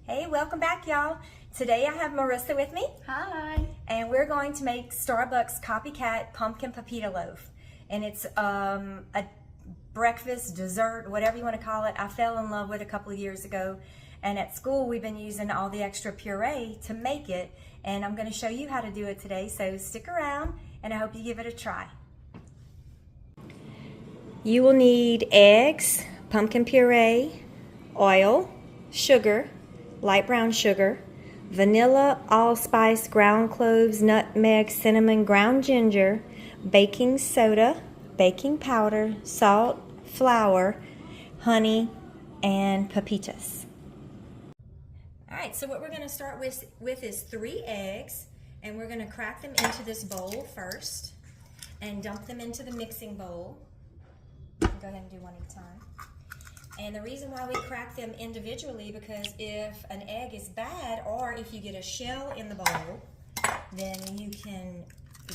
Hey, welcome back, y'all. Today I have Marissa with me. Hi. And we're going to make Starbucks Copycat Pumpkin Pepita Loaf. And it's a breakfast, dessert, whatever you want to call it. I fell in love with it a couple of years ago. And at school, we've been using all the extra puree to make it. And I'm going to show you how to do it today. So stick around, and I hope you give it a try. You will need eggs, pumpkin puree, oil, sugar, light brown sugar, vanilla, allspice, ground cloves, nutmeg, cinnamon, ground ginger, baking soda, baking powder, salt, flour, honey, and pepitas. Alright, so what we're going to start with is 3 eggs, and we're going to crack them into this bowl first and dump them into the mixing bowl. Go ahead and do one at a time. And the reason why we crack them individually, because if an egg is bad or if you get a shell in the bowl, then you can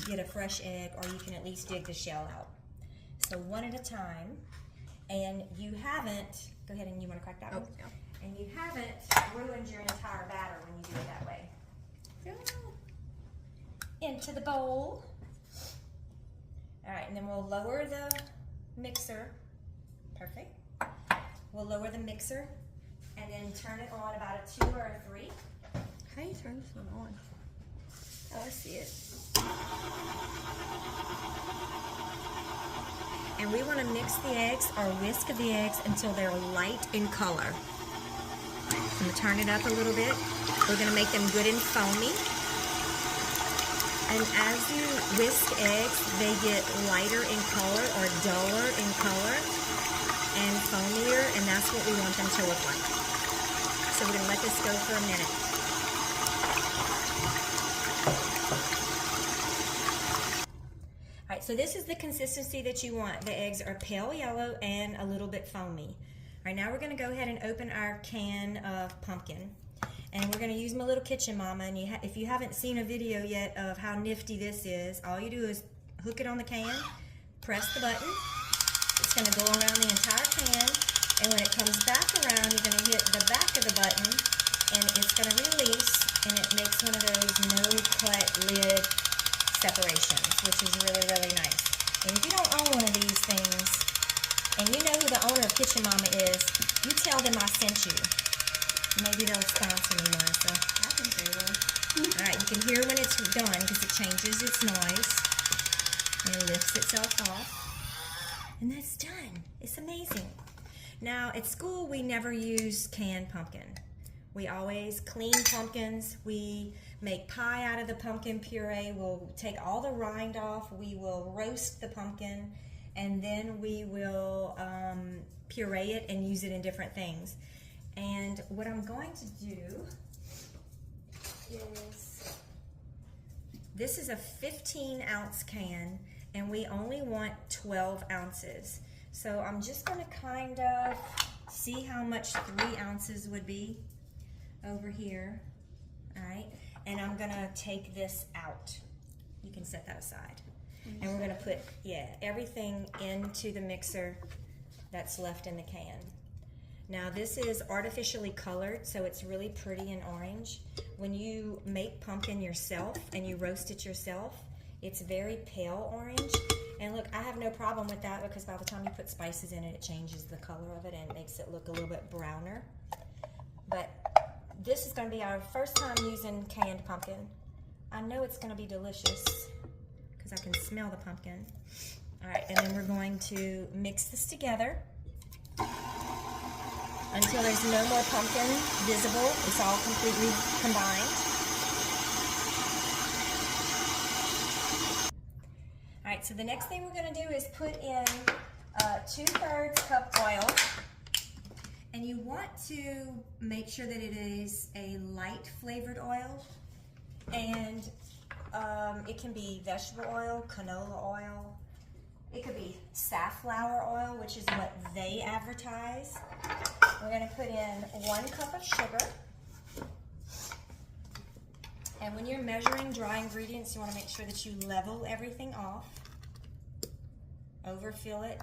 get a fresh egg, or you can at least dig the shell out. So one at a time. And you haven't, go ahead and you want to crack that one? Yeah. And you haven't ruined your entire batter when you do it that way. Yeah. Into the bowl. All right, and then we'll lower the mixer. Perfect. We'll lower the mixer and then turn it on about a 2 or a 3. How do you turn this one on? Oh, I see it. And we want to mix the eggs or whisk the eggs until they're light in color. I'm going to turn it up a little bit. We're going to make them good and foamy. And as you whisk eggs, they get lighter in color or duller in color and foamier, and that's what we want them to look like. So we're going to let this go for a minute. Alright, so this is the consistency that you want. The eggs are pale yellow and a little bit foamy. Alright, now we're going to go ahead and open our can of pumpkin. And we're going to use my little kitchen mama. And if you haven't seen a video yet of how nifty this is, all you do is hook it on the can, press the button. It's going to go around the entire can, and when it comes back around, you're going to hit the back of the button, and it's going to release, and it makes one of those no-cut lid separations, which is really, really nice. And if you don't own one of these things, and you know who the owner of Kitchen Mama is, you tell them I sent you. Maybe they'll sponsor me, Marissa. I think they will. Alright, you can hear when it's done because it changes its noise, and it lifts itself off. And that's done. It's amazing. Now, at school, we never use canned pumpkin. We always clean pumpkins. We make pie out of the pumpkin puree. We'll take all the rind off. We will roast the pumpkin, and then we will puree it and use it in different things. And what I'm going to do is, this is a 15-ounce can, and we only want 12 ounces. So I'm just going to kind of see how much 3 ounces would be over here. All right, and I'm going to take this out. You can set that aside. And we're going to put, everything into the mixer that's left in the can. Now this is artificially colored, so it's really pretty and orange. When you make pumpkin yourself and you roast it yourself, it's very pale orange. And look, I have no problem with that, because by the time you put spices in it, it changes the color of it and it makes it look a little bit browner. But this is going to be our first time using canned pumpkin. I know it's going to be delicious because I can smell the pumpkin. All right, and then we're going to mix this together until there's no more pumpkin visible. It's all completely combined. Alright, so the next thing we're going to do is put in 2/3 cup oil. And you want to make sure that it is a light flavored oil. And it can be vegetable oil, canola oil. It could be safflower oil, which is what they advertise. We're going to put in 1 cup of sugar. And when you're measuring dry ingredients, you want to make sure that you level everything off, overfill it,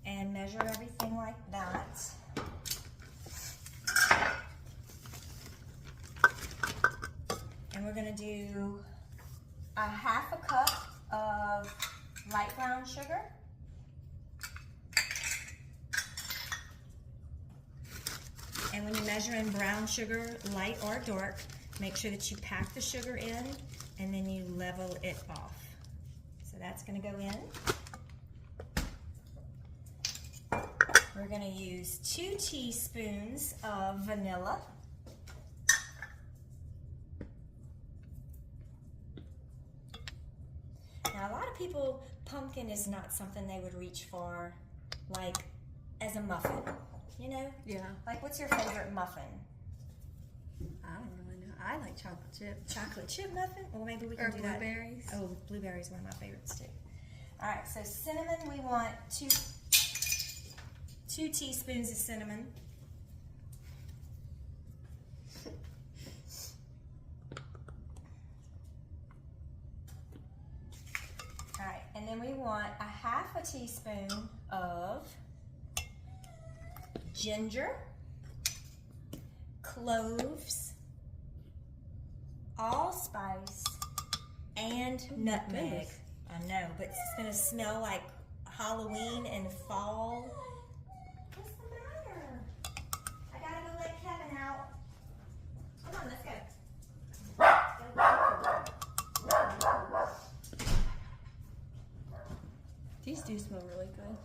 and measure everything like that. we're gonna do a half a cup of light brown sugar. And when you measure in brown sugar, light or dark, make sure that you pack the sugar in and then you level it off. So that's gonna go in. We're gonna use 2 teaspoons of vanilla. Now a lot of people, pumpkin is not something they would reach for like as a muffin, you know? Yeah. Like what's your favorite muffin? I don't really know. I like chocolate chip. Chocolate chip muffin? Well, maybe we can Or do blueberries. that. Oh, blueberries are one of my favorites too. All right, so cinnamon, we want two teaspoons of cinnamon. All right, and then we want a half a teaspoon of ginger, cloves, allspice, and nutmeg. goodness. I know, but it's gonna smell like Halloween and fall. What's the matter? I gotta go let Kevin out. Come on, let's go. These do smell really good.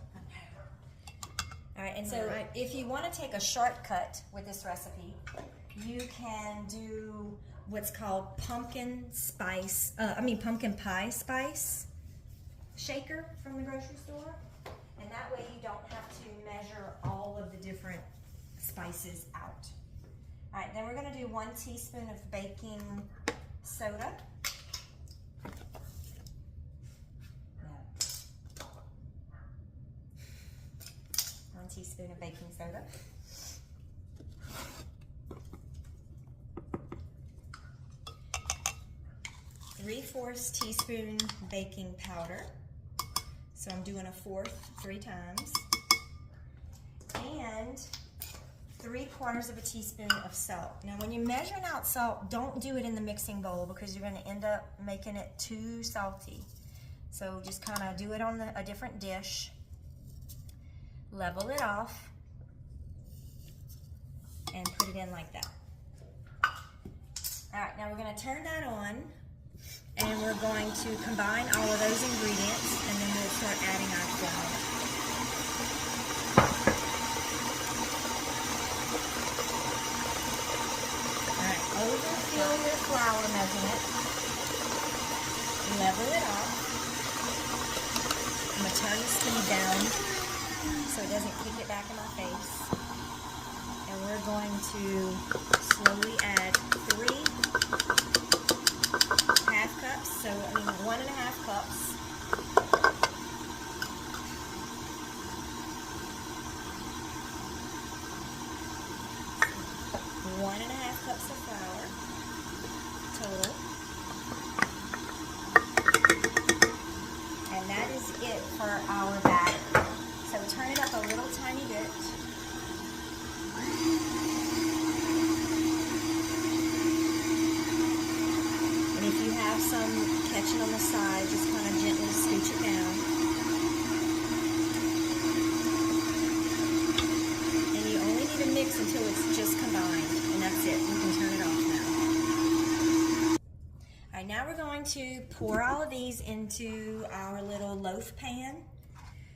All right, and so All right. if you want to take a shortcut with this recipe, you can do what's called pumpkin pie spice shaker from the grocery store. And that way you don't have to measure all of the different spices out. All right, then we're gonna do 1 teaspoon of baking soda. 1 teaspoon of baking soda. Three-fourths teaspoon baking powder. So I'm doing a fourth 3 times. And 3/4 of a teaspoon of salt. Now when you're measuring out salt, don't do it in the mixing bowl because you're gonna end up making it too salty. So just kind of do it on a different dish. Level it off and put it in like that. All right, now we're gonna turn that on and we're going to combine all of those ingredients and then we'll start adding our flour. All right, overfill your flour measurement. Level it off. I'm gonna turn the speed down so it doesn't kick it back in my face. And we're going to slowly add 3 half cups, so 1.5 cups. One and a half cups of flour total. And that is it for our batter. So turn it up a little tiny bit. And if you have some catching on the side, just kind of gently scooch it down. And you only need to mix until it's just combined. And that's it. You can turn it off now. All right, now we're going to pour all of these into our little loaf pan.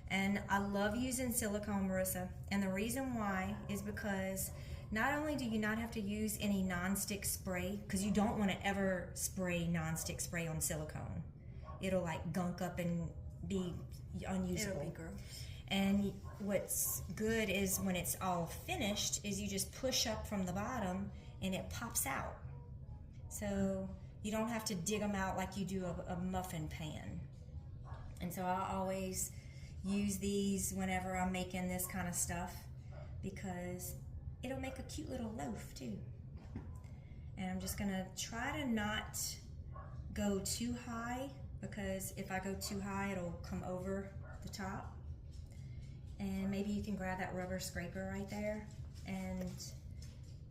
And I love using silicone, Marissa. And the reason why is because not only do you not have to use any non-stick spray, because you don't want to ever spray non-stick spray on silicone. It'll like gunk up and be unusable. It'll be gross. And what's good is when it's all finished is you just push up from the bottom and it pops out. So you don't have to dig them out like you do a muffin pan. And so I always use these whenever I'm making this kind of stuff because it'll make a cute little loaf too. And I'm just gonna try to not go too high because if I go too high it'll come over the top. And maybe you can grab that rubber scraper right there and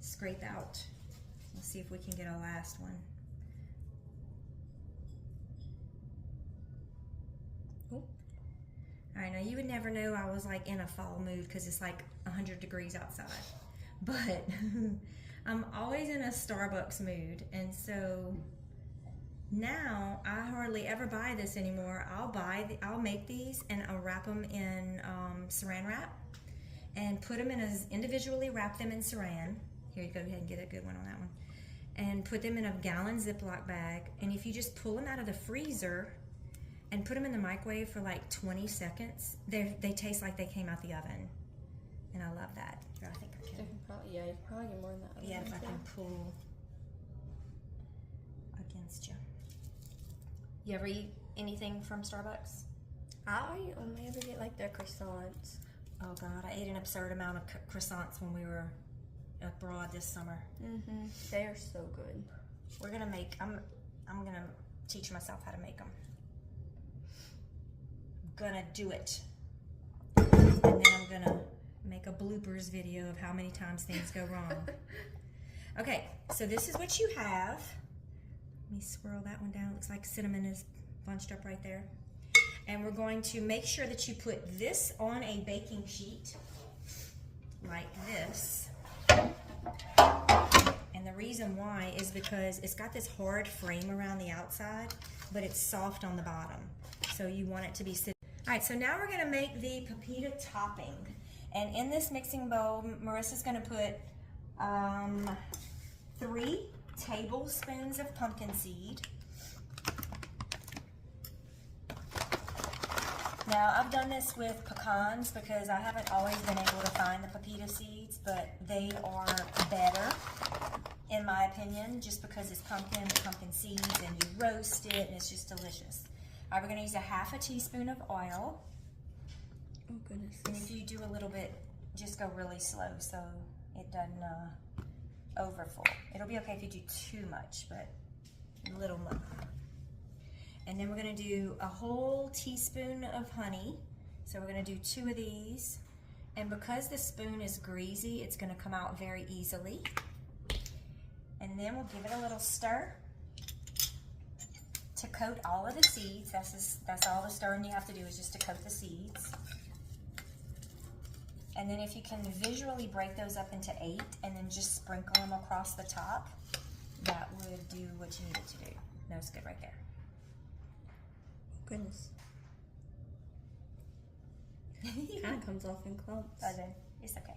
scrape out. Let's see if we can get a last one. Oh. All right, now you would never know I was like in a fall mood because it's like 100 degrees outside. But I'm always in a Starbucks mood, and so now I hardly ever buy this anymore. I'll make these and I'll wrap them in saran wrap and put them in individually wrap them in saran. Here you go ahead and get a good one on that one. And put them in a gallon Ziploc bag. And if you just pull them out of the freezer and put them in the microwave for like 20 seconds, they taste like they came out the oven. And I love that. Here, I think I can. Yeah, you can probably get more than that. Yeah, if I can pull against you. You ever eat anything from Starbucks? I only ever get like their croissants. Oh God, I ate an absurd amount of croissants when we were abroad this summer. Mm-hmm. They are so good. We're gonna make. I'm gonna teach myself how to make them. I'm gonna do it, and then I'm gonna make a bloopers video of how many times things go wrong. Okay, so this is what you have. Let me swirl that one down. It looks like cinnamon is bunched up right there. And we're going to make sure that you put this on a baking sheet like this. And the reason why is because it's got this hard frame around the outside, but it's soft on the bottom. So you want it to be sitting. All right, so now we're gonna make the pepita topping. And in this mixing bowl, Marissa's gonna put 3 tablespoons of pumpkin seed. Now, I've done this with pecans because I haven't always been able to find the pepita seeds, but they are better, in my opinion, just because it's pumpkin seeds, and you roast it, and it's just delicious. All right, we're going to use a half a teaspoon of oil. Oh, goodness. And if you do a little bit, just go really slow so it doesn't overfull. It'll be okay if you do too much, but a little more. And then we're gonna do a whole teaspoon of honey. So we're gonna do 2 of these. And because the spoon is greasy, it's gonna come out very easily. And then we'll give it a little stir to coat all of the seeds. That's all the stirring you have to do, is just to coat the seeds. And then if you can visually break those up into 8 and then just sprinkle them across the top, that would do what you need it to do. That's good right there. Goodness. Kind of comes off in clumps. Does it? It's okay.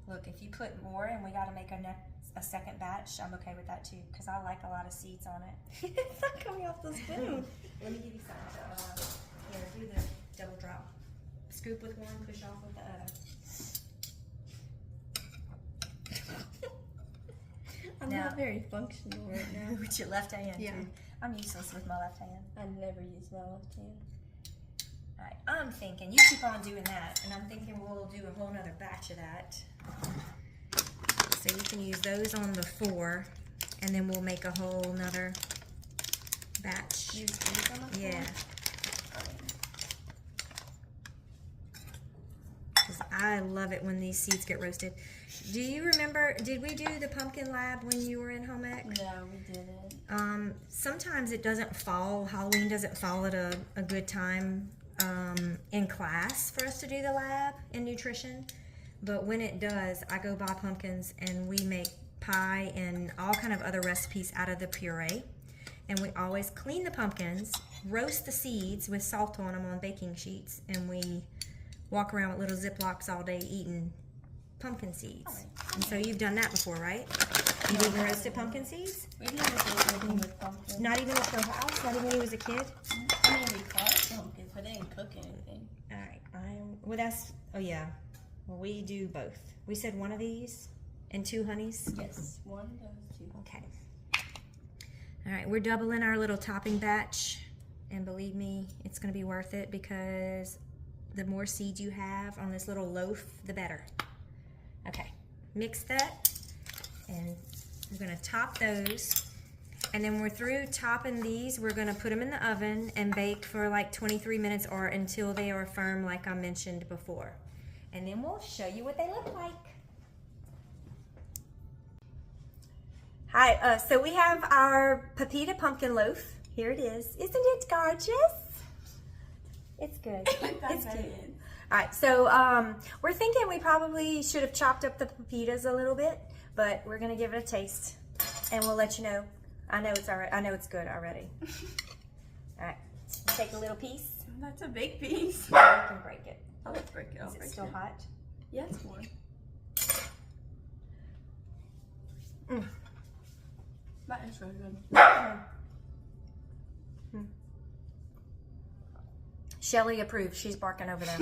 Look, if you put more and we got to make a second batch, I'm okay with that too, because I like a lot of seeds on it. It's not coming off the spoon. Let me give you some. Here, do the double drop. Scoop with one, push off with the other. I'm Now, not very functional right now. with your left hand, Yeah. too. I'm useless with my left hand. I never use my left hand. All right, I'm thinking, you keep on doing that, and I'm thinking we'll do a whole nother batch of that. So you can use those on the 4, and then we'll make a whole nother batch. Use these on the Yeah. floor? Because I love it when these seeds get roasted. Do you remember, did we do the pumpkin lab when you were in home ec? No, we didn't. Sometimes it doesn't fall, Halloween doesn't fall at a good time in class for us to do the lab in nutrition. But when it does, I go buy pumpkins and we make pie and all kind of other recipes out of the puree. And we always clean the pumpkins, roast the seeds with salt on them on baking sheets, and we walk around with little Ziplocs all day eating pumpkin seeds. And so you've done that before, right? You've even roasted pumpkin seeds? We've never done anything with pumpkins. Not even at your house? Not even when you was a kid? I mean, we carved pumpkins, but they didn't cook anything. All right. Well, that's, oh yeah. Well, we do both. We said 1 of these and 2 honeys? Yes, 1 of those 2. Okay. All right, we're doubling our little topping batch. And believe me, it's going to be worth it because the more seeds you have on this little loaf, the better. Okay, mix that. And we're going to top those. And then we're through topping these. We're going to put them in the oven and bake for like 23 minutes or until they are firm like I mentioned before. And then we'll show you what they look like. Hi, so we have our Pepita pumpkin loaf. Here it is. Isn't it gorgeous? It's good. That's It's very cute. good. All right, so we're thinking we probably should have chopped up the pepitas a little bit, but we're gonna give it a taste, and we'll let you know. I know it's alright. I know it's good already. All right, take a little piece. That's a big piece. You can break it. Oh, let's break it. Is it still hot? Yeah, it's warm. That is really good. Shelly approves. She's barking over there.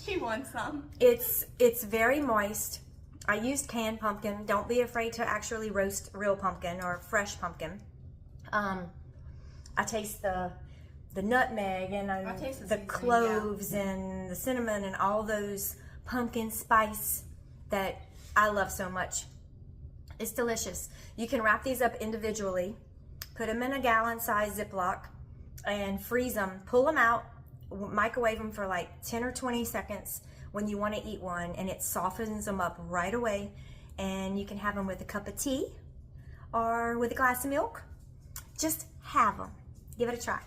She wants some. It's very moist. I used canned pumpkin. Don't be afraid to actually roast real pumpkin or fresh pumpkin. I taste the nutmeg and taste the the seasoning, cloves and the cinnamon and all those pumpkin spice that I love so much. It's delicious. You can wrap these up individually, put them in a gallon-sized Ziploc, and freeze them. Pull them out, microwave them for like 10 or 20 seconds when you want to eat one, and it softens them up right away. And you can have them with a cup of tea or with a glass of milk. Just have them. Give it a try.